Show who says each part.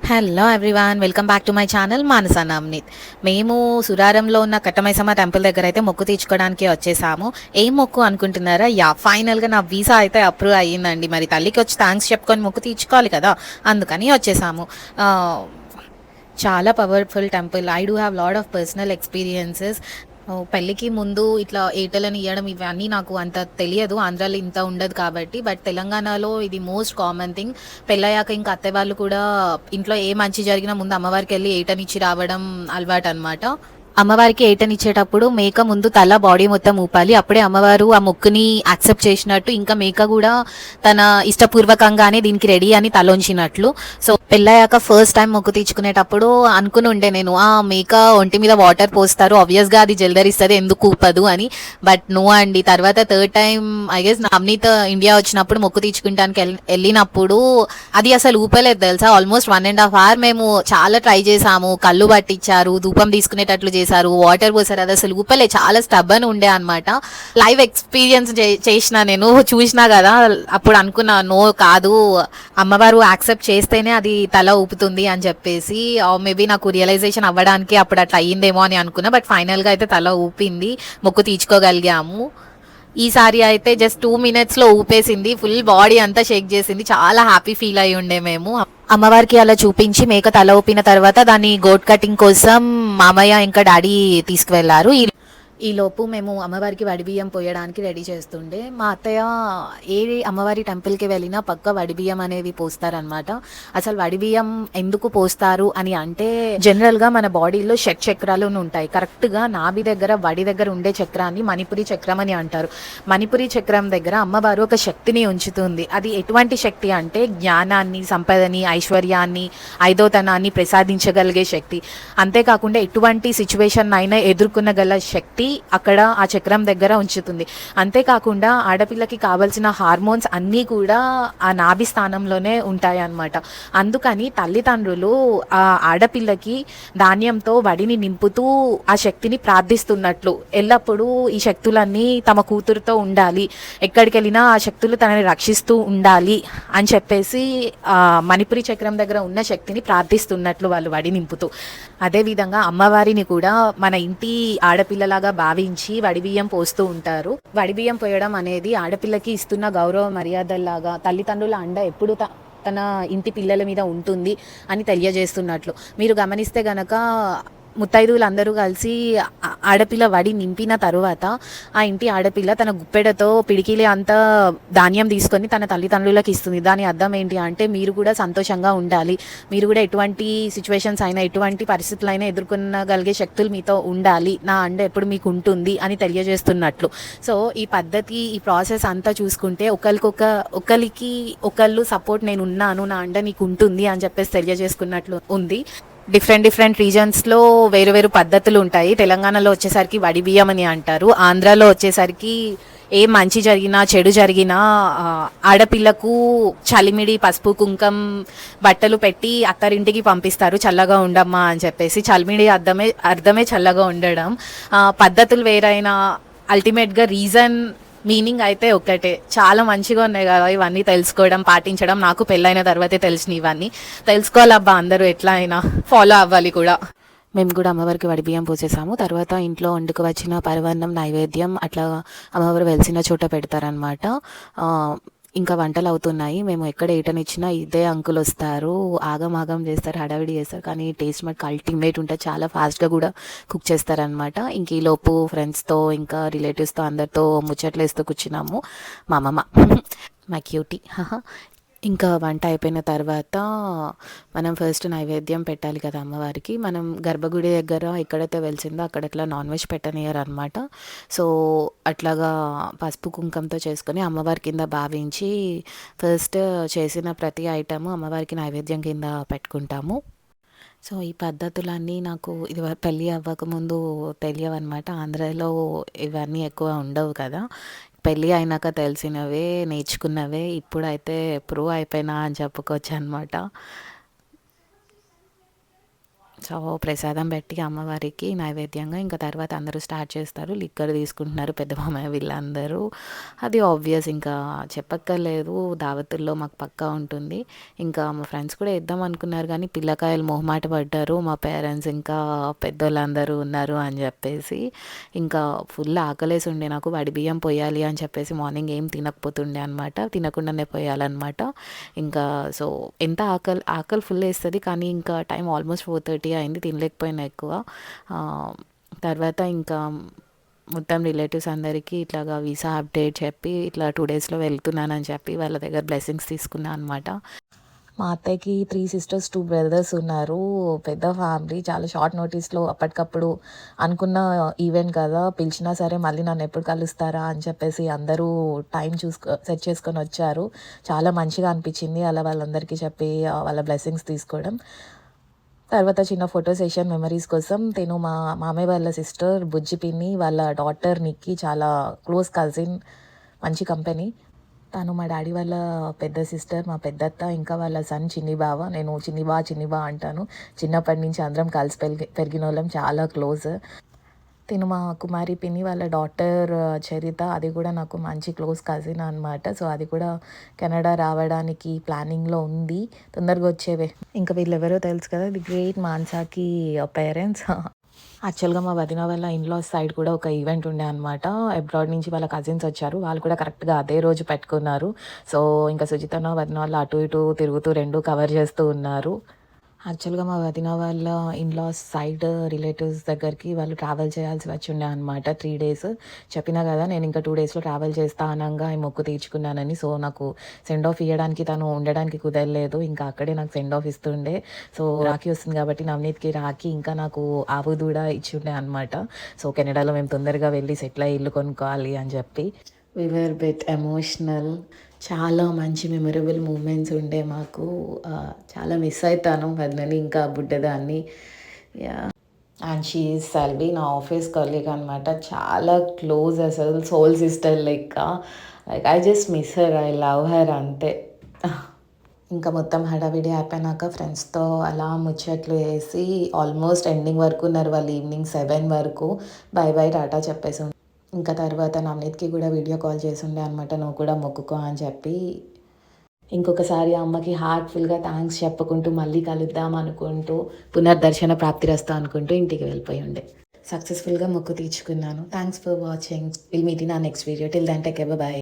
Speaker 1: Hello everyone, welcome back to my channel Manasa Navaneeth. మేము సురారంలో ఉన్న కట్టమైసమ్మ టెంపుల్ దగ్గర అయితే మొక్కు తీర్చుకోవడానికి వచ్చేసాము. ఏం మొక్కు అనుకుంటున్నారా? ఫైనల్గా నా వీసా అయితే అప్రూవ్ అయ్యిందండి. మరి తల్లికి వచ్చి థ్యాంక్స్ చెప్పుకొని మొక్కు తీర్చుకోవాలి కదా, అందుకని వచ్చేసాము. ఆ, చాలా powerful temple. I do have lot of personal experiences. పెళ్ళికి ముందు ఇట్లా ఏటలను ఇవ్వడం ఇవన్నీ నాకు అంత తెలియదు, ఆంధ్రాలో ఇంత ఉండదు కాబట్టి. బట్ తెలంగాణలో ఇది మోస్ట్ కామన్ థింగ్. పెళ్ళయ్యాక ఇంకా అత్తయ్య వాళ్ళు కూడా ఇంట్లో ఏ మంచి జరిగినా ముందు అమ్మవారికి వెళ్ళి ఏటనిచ్చి రావడం అలవాటు అనమాట. అమ్మవారికి ఏటనిచ్చేటప్పుడు మేక ముందు తల బాడీ మొత్తం ఊపాలి, అప్పుడే అమ్మవారు ఆ మొక్కుని యాక్సెప్ట్ చేసినట్టు. ఇంకా మేక కూడా తన ఇష్టపూర్వకంగానే దీనికి రెడీ అని తలొంచినట్లు. సో పెళ్ళయ్యాక ఫస్ట్ టైం మొక్కు తీర్చుకునేటప్పుడు అనుకుని ఉండే నేను, ఆ మేక ఒంటి మీద వాటర్ పోస్తారు, ఆబ్వియస్ గా అది జల్దరిస్తుంది, ఎందుకు ఊపదు అని. బట్ నో అండి. తర్వాత third time I guess Navneet India వచ్చినప్పుడు మొక్కు తీర్చుకుంటానికి వెళ్ళినప్పుడు అది అసలు ఊపలేదు తెలుసా. ఆల్మోస్ట్ 1.5 hours మేము చాలా ట్రై చేసాము. కళ్ళు పట్టించారు, ధూపం తీసుకునేటట్లు చేశారు, వాటర్ పోసారు, అది అసలు ఊపలే. చాలా స్టబ్బన్ ఉండే అనమాట. లైవ్ ఎక్స్పీరియన్స్ చేసిన నేను, చూసినా కదా. అప్పుడు అనుకున్నా, నో కాదు, అమ్మవారు యాక్సెప్ట్ చేస్తేనే అది తల ఊపుతుంది అని చెప్పేసి. మేబీ నాకు రియలైజేషన్ అవ్వడానికి అప్పుడు అట్లా అయ్యిందేమో అని అనుకున్నా. బట్ ఫైనల్గా అయితే తల ఊపింది, మొక్కు తీర్చుకోగలిగాము. ఈసారి అయితే జస్ట్ 2 minutes లో ఊపేసింది, ఫుల్ బాడీ అంతా షేక్ చేసింది. చాలా హ్యాపీ ఫీల్ అయి ఉండే మేము. అమ్మవారికి అలా చూపించి మేక తల ఊపిన తర్వాత దాన్ని గోట్ కటింగ్ కోసం మామయ్య ఇంకా డాడీ తీసుకువెళ్లారు. ఈలోపు మేము అమ్మవారికి వడిబియ్యం పోయడానికి రెడీ చేస్తుండే. మా అత్తయ్య ఏ అమ్మవారి టెంపుల్కి వెళ్ళినా పక్క వడిబియ్యం అనేవి పోస్తారనమాట. అసలు వడిబియ్యం ఎందుకు పోస్తారు అని అంటే, జనరల్గా మన బాడీలో చక్రాలు ఉంటాయి. కరెక్ట్గా నాభి దగ్గర వడి దగ్గర ఉండే చక్రాన్ని మణిపురి చక్రం అని అంటారు. మణిపురి చక్రం దగ్గర అమ్మవారు ఒక శక్తిని ఉంచుతుంది. అది ఎటువంటి శక్తి అంటే జ్ఞానాన్ని, సంపదని, ఐశ్వర్యాన్ని, ఐదోతనాన్ని ప్రసాదించగలిగే శక్తి. అంతేకాకుండా ఎటువంటి సిచ్యువేషన్ అయినా ఎదుర్కొనగల శక్తి అక్కడ ఆ చక్రం దగ్గర ఉంచుతుంది. అంతేకాకుండా ఆడపిల్లకి కావాల్సిన హార్మోన్స్ అన్నీ కూడా ఆ నాభి స్థానంలోనే ఉంటాయి అన్నమాట. అందుకని తల్లిదండ్రులు ఆ ఆడపిల్లకి ధాన్యంతో వడిని నింపుతూ ఆ శక్తిని ప్రార్థిస్తున్నట్లు, ఎల్లప్పుడూ ఈ శక్తులన్నీ తమ కూతురుతో ఉండాలి, ఎక్కడికి వెళ్ళినా ఆ శక్తులు తనని రక్షిస్తూ ఉండాలి అని చెప్పేసి మణిపురి చక్రం దగ్గర ఉన్న శక్తిని ప్రార్థిస్తున్నట్లు వాళ్ళు వడి నింపుతూ. అదేవిధంగా అమ్మవారిని కూడా మన ఇంటి ఆడపిల్లలాగా భావించి వడిబియ్యం పోస్తూ ఉంటారు. వడిబియ్యం పోయడం అనేది ఆడపిల్లకి ఇస్తున్న గౌరవ మర్యాదల్లాగా, తల్లిదండ్రుల అండ ఎప్పుడు తన ఇంటి పిల్లల మీద ఉంటుంది అని తెలియజేస్తున్నట్లు. మీరు గమనిస్తే గనక ముత్తైదువులు అందరూ కలిసి ఆడపిల్ల వడి నింపిన తరువాత ఆ ఇంటి ఆడపిల్ల తన గుప్పెడతో పిడికిలే అంత ధాన్యం తీసుకొని తన తల్లిదండ్రులకు ఇస్తుంది. దాని అర్థం ఏంటి అంటే, మీరు కూడా సంతోషంగా ఉండాలి, మీరు కూడా ఎటువంటి సిచ్యువేషన్స్ అయినా ఎటువంటి పరిస్థితులైనా ఎదుర్కొనగలిగే శక్తులు మీతో ఉండాలి, నా అండ ఎప్పుడు మీకు ఉంటుంది అని తెలియజేస్తున్నట్లు. సో ఈ పద్ధతి, ఈ ప్రాసెస్ అంతా చూసుకుంటే ఒకళ్ళు సపోర్ట్ నేను ఉన్నాను, నా అండ నీకు ఉంటుంది అని చెప్పేసి తెలియజేసుకున్నట్లు ఉంది. డిఫరెంట్ రీజన్స్లో వేరు వేరు పద్ధతులు ఉంటాయి. తెలంగాణలో వచ్చేసరికి వడిబియ్యం అని అంటారు. ఆంధ్రాలో వచ్చేసరికి ఏ మంచి జరిగినా చెడు జరిగినా ఆడపిల్లకు చలిమిడి, పసుపు, కుంకం బట్టలు పెట్టి అత్తారింటికి పంపిస్తారు, చల్లగా ఉండమ్మా అని చెప్పేసి. చలిమిడి అర్థమే చల్లగా ఉండడం. పద్ధతులు వేరైనా అల్టిమేట్గా రీజన్, మీనింగ్ అయితే ఒక్కటే. చాలా మంచిగా ఉన్నాయి కదా ఇవన్నీ తెలుసుకోవడం, పాటించడం. నాకు పెళ్ళైన తర్వాతే తెలిసినవి ఇవన్నీ. తెలుసుకోవాలబ్బా, అందరూ ఎట్లా అయినా ఫాలో అవ్వాలి కూడా. మేము కూడా అమ్మవారికి వడిబియ్యం పోసేసాము. తర్వాత ఇంట్లో వండుకు వచ్చిన పరవన్నం నైవేద్యం అట్లా అమ్మవారు వెలిసిన చోట పెడతారనమాట. ఇంకా వంటలు అవుతున్నాయి. మేము ఎక్కడ ఏటనిచ్చినా ఇదే అంకుల్ వస్తారు, ఆగం చేస్తారు, హడావిడి చేస్తారు. కానీ టేస్ట్ మటుకు అల్టిమేట్ ఉంటుంది. చాలా ఫాస్ట్గా కూడా కుక్ చేస్తారనమాట. ఇంక ఈలోపు ఫ్రెండ్స్తో ఇంకా రిలేటివ్స్తో అందరితో ముచ్చట్లు వేస్తూ కూర్చున్నాము. మా అమ్మమ్మ మా క్యూటీ. ఇంకా వంట అయిపోయిన తర్వాత మనం ఫస్ట్ నైవేద్యం పెట్టాలి కదా అమ్మవారికి. మనం గర్భగుడి దగ్గర ఎక్కడైతే వెలిసిందో అక్కడ అట్లా నాన్ వెజ్ పెట్టనియరు అనమాట. సో అట్లాగా పసుపు కుంకంతో చేసుకొని అమ్మవారి కింద భావించి ఫస్ట్ చేసిన ప్రతి ఐటము అమ్మవారికి నైవేద్యం కింద పెట్టుకుంటాము. సో ఈ పద్ధతులన్నీ నాకు ఇది పెళ్ళి అవ్వకముందు తెలియవన్నమాట. ఆంధ్రాలో ఇవన్నీ ఎక్కువ ఉండవు కదా. పెళ్ళి అయినాక తెలిసినవే, నేర్చుకున్నవే. ఇప్పుడైతే ప్రూవ్ అయిపోయినా అని చెప్పుకోవచ్చు అనమాట. సో ప్రసాదం పెట్టి అమ్మవారికి నైవేద్యంగా ఇంకా తర్వాత అందరూ స్టార్ట్ చేస్తారు. లిక్కర్ తీసుకుంటున్నారు పెద్ద మామయ్య వీళ్ళందరూ. అది ఆబ్వియస్, ఇంకా చెప్పక్కర్లేదు, దావతుల్లో మాకు పక్కా ఉంటుంది. ఇంకా మా ఫ్రెండ్స్ కూడా ఇద్దాం అనుకున్నారు కానీ పిల్లకాయలు మొహమాట పడ్డారు. మా పేరెంట్స్ ఇంకా పెద్దోళ్ళందరూ ఉన్నారు అని చెప్పేసి ఇంకా ఫుల్ ఆకలేసి ఉండే నాకు. వడి బియ్యం పోయాలి అని చెప్పేసి మార్నింగ్ ఏం తినకపోతుండే అనమాట, తినకుండానే పోయాలన్నమాట. ఇంకా సో ఎంత ఆకలి ఫుల్ వేస్తుంది కానీ ఇంకా టైం ఆల్మోస్ట్ 4:30 అయింది, తినలేకపోయినా ఎక్కువ. ఆ, తర్వాత ఇంకా మొత్తం రిలేటివ్స్ అందరికీ ఇట్లాగా వీసా అప్డేట్ చెప్పి ఇట్లా 2 డేస్లో వెళ్తున్నానని చెప్పి వాళ్ళ దగ్గర బ్లెస్సింగ్స్ తీసుకున్నాను అనమాట. మా అత్తయ్యకి 3 సిస్టర్స్ 2 బ్రదర్స్ ఉన్నారు. పెద్ద ఫ్యామిలీ. చాలా షార్ట్ నోటీస్లో అప్పటికప్పుడు అనుకున్న ఈవెంట్ కదా, పిలిచినా సరే మళ్ళీ నన్ను ఎప్పుడు కలుస్తారా అని చెప్పేసి అందరూ టైం సెట్ చేసుకొని వచ్చారు. చాలా మంచిగా అనిపించింది అలా వాళ్ళందరికీ చెప్పి వాళ్ళ బ్లెస్సింగ్స్ తీసుకోవడం. తర్వాత చిన్న ఫోటో సెషన్ మెమరీస్ కోసం నేను మా మామయ్య వాళ్ళ సిస్టర్ బుజ్జి పిన్ని వాళ్ళ డాటర్ నిక్కి చాలా క్లోజ్ కజిన్, మంచి కంపెనీ. తను మా డాడీ వాళ్ళ పెద్ద సిస్టర్, మా పెద్దత్త, ఇంకా వాళ్ళ సన్ చిన్ని బావ. నేను చిన్ని బా అంటాను. చిన్నప్పటి నుంచి అందరం కలిసి పెరిగిన వాళ్ళం, చాలా క్లోజ్. తిను మా కుమారి పిన్ని వాళ్ళ డాటర్ చరిత, అది కూడా నాకు మంచి క్లోజ్ కజిన్ అనమాట. సో అది కూడా కెనడా రావడానికి ప్లానింగ్లో ఉంది, తొందరగా వచ్చేవే. ఇంకా వీళ్ళెవరో తెలుసు కదా, ది గ్రేట్ మాన్సాకి పేరెంట్స్. యాక్చువల్గా మా వదిన వాళ్ళ ఇన్లాస్ సైడ్ కూడా ఒక ఈవెంట్ ఉండే అనమాట. అబ్రాడ్ నుంచి వాళ్ళ కజిన్స్ వచ్చారు, వాళ్ళు కూడా కరెక్ట్గా అదే రోజు పెట్టుకున్నారు. సో ఇంకా సుజితన వదిన వాళ్ళు అటు ఇటు తిరుగుతూ రెండు కవర్ చేస్తూ ఉన్నారు. యాక్చువల్గా మా వదిన వాళ్ళ ఇన్లాస్ సైడ్ రిలేటివ్స్ దగ్గరికి వాళ్ళు ట్రావెల్ చేయాల్సి వచ్చి ఉండే అనమాట 3 డేస్. చెప్పినా కదా నేను ఇంకా 2 డేస్లో ట్రావెల్ చేస్తా అనగా ఈ మొక్కు తీర్చుకున్నానని. సో నాకు సెండ్ ఆఫ్ ఇవ్వడానికి తను ఉండడానికి కుదరలేదు, ఇంకా అక్కడే నాకు సెండ్ ఆఫ్ ఇస్తుండే. సో రాఖీ వస్తుంది కాబట్టి నవనీత్కి రాఖీ, ఇంకా నాకు ఆవు దూడ ఇచ్చి ఉండే అనమాట. సో కెనడాలో మేము తొందరగా వెళ్ళి సెటిల్ అయ్యి ఇల్లు కొనుక్కోవాలి అని చెప్పి వి వర్ బిట్ ఎమోషనల్. చాలా మంచి మెమరబుల్ మూమెంట్స్ ఉండే మాకు. చాలా మిస్ అవుతాను వదినని, ఇంకా బుడ్డదాన్ని. Yeah, and she is Selvi, నా ఆఫీస్ కలీగ్ అనమాట. చాలా క్లోజ్, అసలు సోల్ సిస్టర్ లెక్క. Like I just miss her, I love her అంతే. ఇంకా మొత్తం హడావిడి అయిపోయినాక ఫ్రెండ్స్తో అలా ముచ్చట్లు వేసి ఆల్మోస్ట్ ఎండింగ్ వరకు ఉన్నారు వాళ్ళు, ఈవినింగ్ 7 వరకు. బై బై టాటా చెప్పేసి ఇంకా తర్వాత నవనీత్కి కూడా వీడియో కాల్ చేసి ఉండే అనమాట, నువ్వు కూడా మొక్కుకో అని చెప్పి. ఇంకొకసారి అమ్మకి హార్ట్ఫుల్గా థ్యాంక్స్ చెప్పుకుంటూ మళ్ళీ కలుద్దాం అనుకుంటూ పునర్దర్శన ప్రాప్తిరస్తా అనుకుంటూ ఇంటికి వెళ్ళిపోయి ఉండే. సక్సెస్ఫుల్గా మొక్కు తీర్చుకున్నాను. Thanks for watching. Will meet in a next video. Till then take care, by.